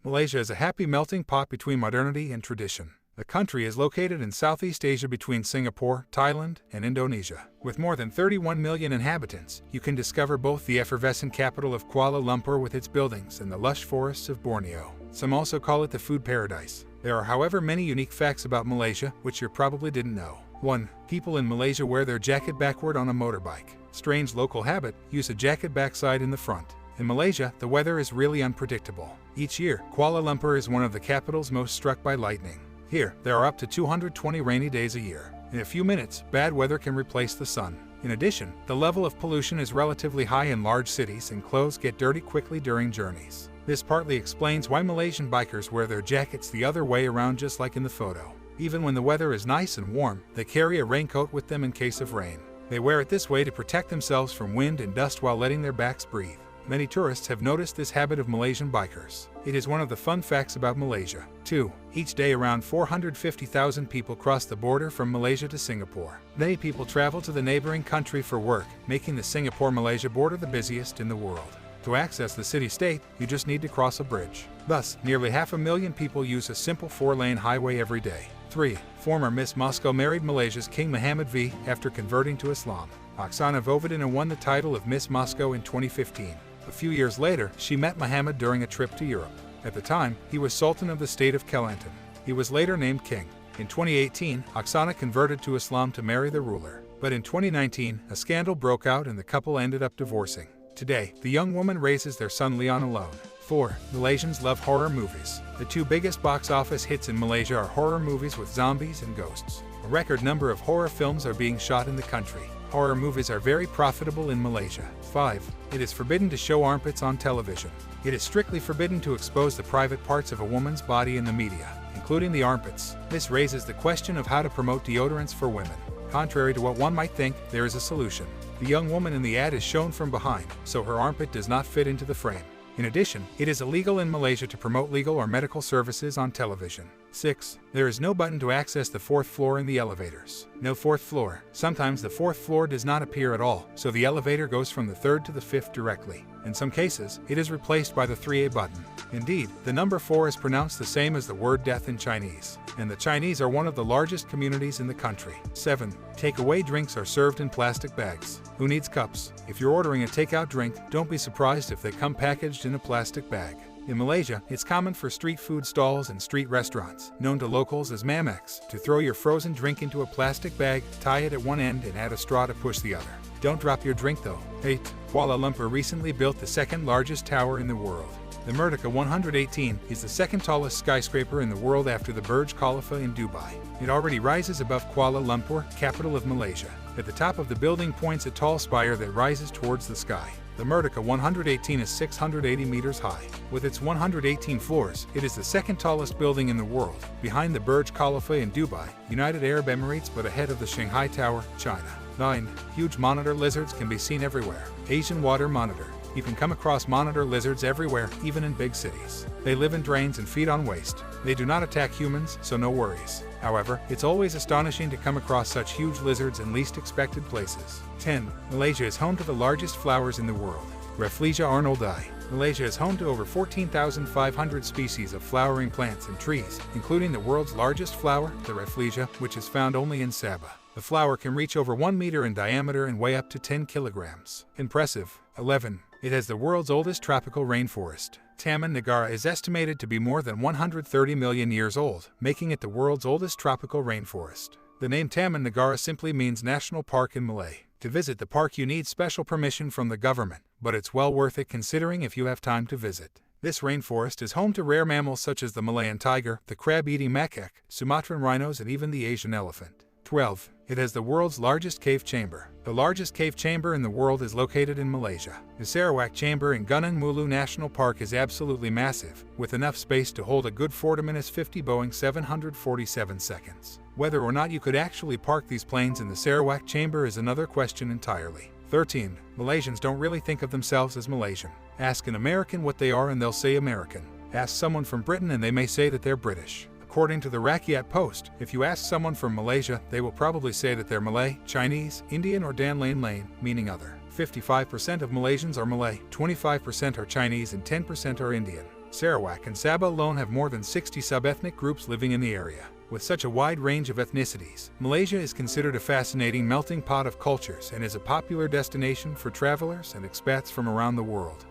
Malaysia is a happy melting pot between modernity and tradition. The country is located in Southeast Asia between Singapore, Thailand, and Indonesia. With more than 31 million inhabitants, you can discover both the effervescent capital of Kuala Lumpur with its buildings and the lush forests of Borneo. Some also call it the food paradise. There are, however, many unique facts about Malaysia, which you probably didn't know. 1. People in Malaysia wear their jacket backward on a motorbike. Strange local habit, use a jacket backside in the front. In Malaysia, the weather is really unpredictable. Each year, Kuala Lumpur is one of the capitals most struck by lightning. Here, there are up to 220 rainy days a year. In a few minutes, bad weather can replace the sun. In addition, the level of pollution is relatively high in large cities and clothes get dirty quickly during journeys. This partly explains why Malaysian bikers wear their jackets the other way around, just like in the photo. Even when the weather is nice and warm, they carry a raincoat with them in case of rain. They wear it this way to protect themselves from wind and dust while letting their backs breathe. Many tourists have noticed this habit of Malaysian bikers. It is one of the fun facts about Malaysia. 2. Each day around 450,000 people cross the border from Malaysia to Singapore. Many people travel to the neighboring country for work, making the Singapore-Malaysia border the busiest in the world. To access the city-state, you just need to cross a bridge. Thus, nearly 500,000 people use a simple 4-lane highway every day. 3. Former Miss Moscow married Malaysia's King Mohammed V after converting to Islam. Oksana Vovedina won the title of Miss Moscow in 2015. A few years later, she met Mohammed during a trip to Europe. At the time, he was Sultan of the state of Kelantan. He was later named king. In 2018, Oksana converted to Islam to marry the ruler. But in 2019, a scandal broke out and the couple ended up divorcing. Today, the young woman raises their son Leon alone. 4. Malaysians love horror movies. The two biggest box office hits in Malaysia are horror movies with zombies and ghosts. A record number of horror films are being shot in the country. Horror movies are very profitable in Malaysia. 5. It is forbidden to show armpits on television. It is strictly forbidden to expose the private parts of a woman's body in the media, including the armpits. This raises the question of how to promote deodorants for women. Contrary to what one might think, there is a solution. The young woman in the ad is shown from behind, so her armpit does not fit into the frame. In addition, it is illegal in Malaysia to promote legal or medical services on television. 6. There is no button to access the 4th floor in the elevators. No 4th floor. Sometimes the 4th floor does not appear at all, so the elevator goes from the 3rd to the 5th directly. In some cases, it is replaced by the 3A button. Indeed, the number 4 is pronounced the same as the word death in Chinese, and the Chinese are one of the largest communities in the country. 7. Takeaway drinks are served in plastic bags. Who needs cups? If you're ordering a takeout drink, don't be surprised if they come packaged in a plastic bag. In Malaysia, it's common for street food stalls and street restaurants, known to locals as mamex, to throw your frozen drink into a plastic bag, tie it at one end and add a straw to push the other. Don't drop your drink though. 8. Kuala Lumpur recently built the second largest tower in the world. The Merdeka 118 is the second tallest skyscraper in the world after the Burj Khalifa in Dubai. It already rises above Kuala Lumpur, capital of Malaysia. At the top of the building points a tall spire that rises towards the sky. The Merdeka 118 is 680 meters high. With its 118 floors, it is the second tallest building in the world, behind the Burj Khalifa in Dubai, United Arab Emirates, but ahead of the Shanghai Tower, China. 9. Huge monitor lizards can be seen everywhere. Asian water monitor. You can come across monitor lizards everywhere, even in big cities. They live in drains and feed on waste. They do not attack humans, so no worries. However, it's always astonishing to come across such huge lizards in least expected places. 10. Malaysia is home to the largest flowers in the world. Rafflesia arnoldii. Malaysia is home to over 14,500 species of flowering plants and trees, including the world's largest flower, the Rafflesia, which is found only in Sabah. The flower can reach over 1 meter in diameter and weigh up to 10 kilograms. Impressive. 11. It has the world's oldest tropical rainforest. Taman Negara is estimated to be more than 130 million years old, making it the world's oldest tropical rainforest. The name Taman Negara simply means National Park in Malay. To visit the park you need special permission from the government, but it's well worth it considering if you have time to visit. This rainforest is home to rare mammals such as the Malayan tiger, the crab-eating macaque, Sumatran rhinos, and even the Asian elephant. 12. It has the world's largest cave chamber. The largest cave chamber in the world is located in Malaysia. The Sarawak Chamber in Gunung Mulu National Park is absolutely massive, with enough space to hold a good 4-50 Boeing 747 seconds. Whether or not you could actually park these planes in the Sarawak Chamber is another question entirely. 13. Malaysians don't really think of themselves as Malaysian. Ask an American what they are and they'll say American. Ask someone from Britain and they may say that they're British. According to the Rakyat Post, if you ask someone from Malaysia, they will probably say that they're Malay, Chinese, Indian, or Dan Lane, meaning other. 55% of Malaysians are Malay, 25% are Chinese, and 10% are Indian. Sarawak and Sabah alone have more than 60 sub-ethnic groups living in the area. With such a wide range of ethnicities, Malaysia is considered a fascinating melting pot of cultures and is a popular destination for travelers and expats from around the world.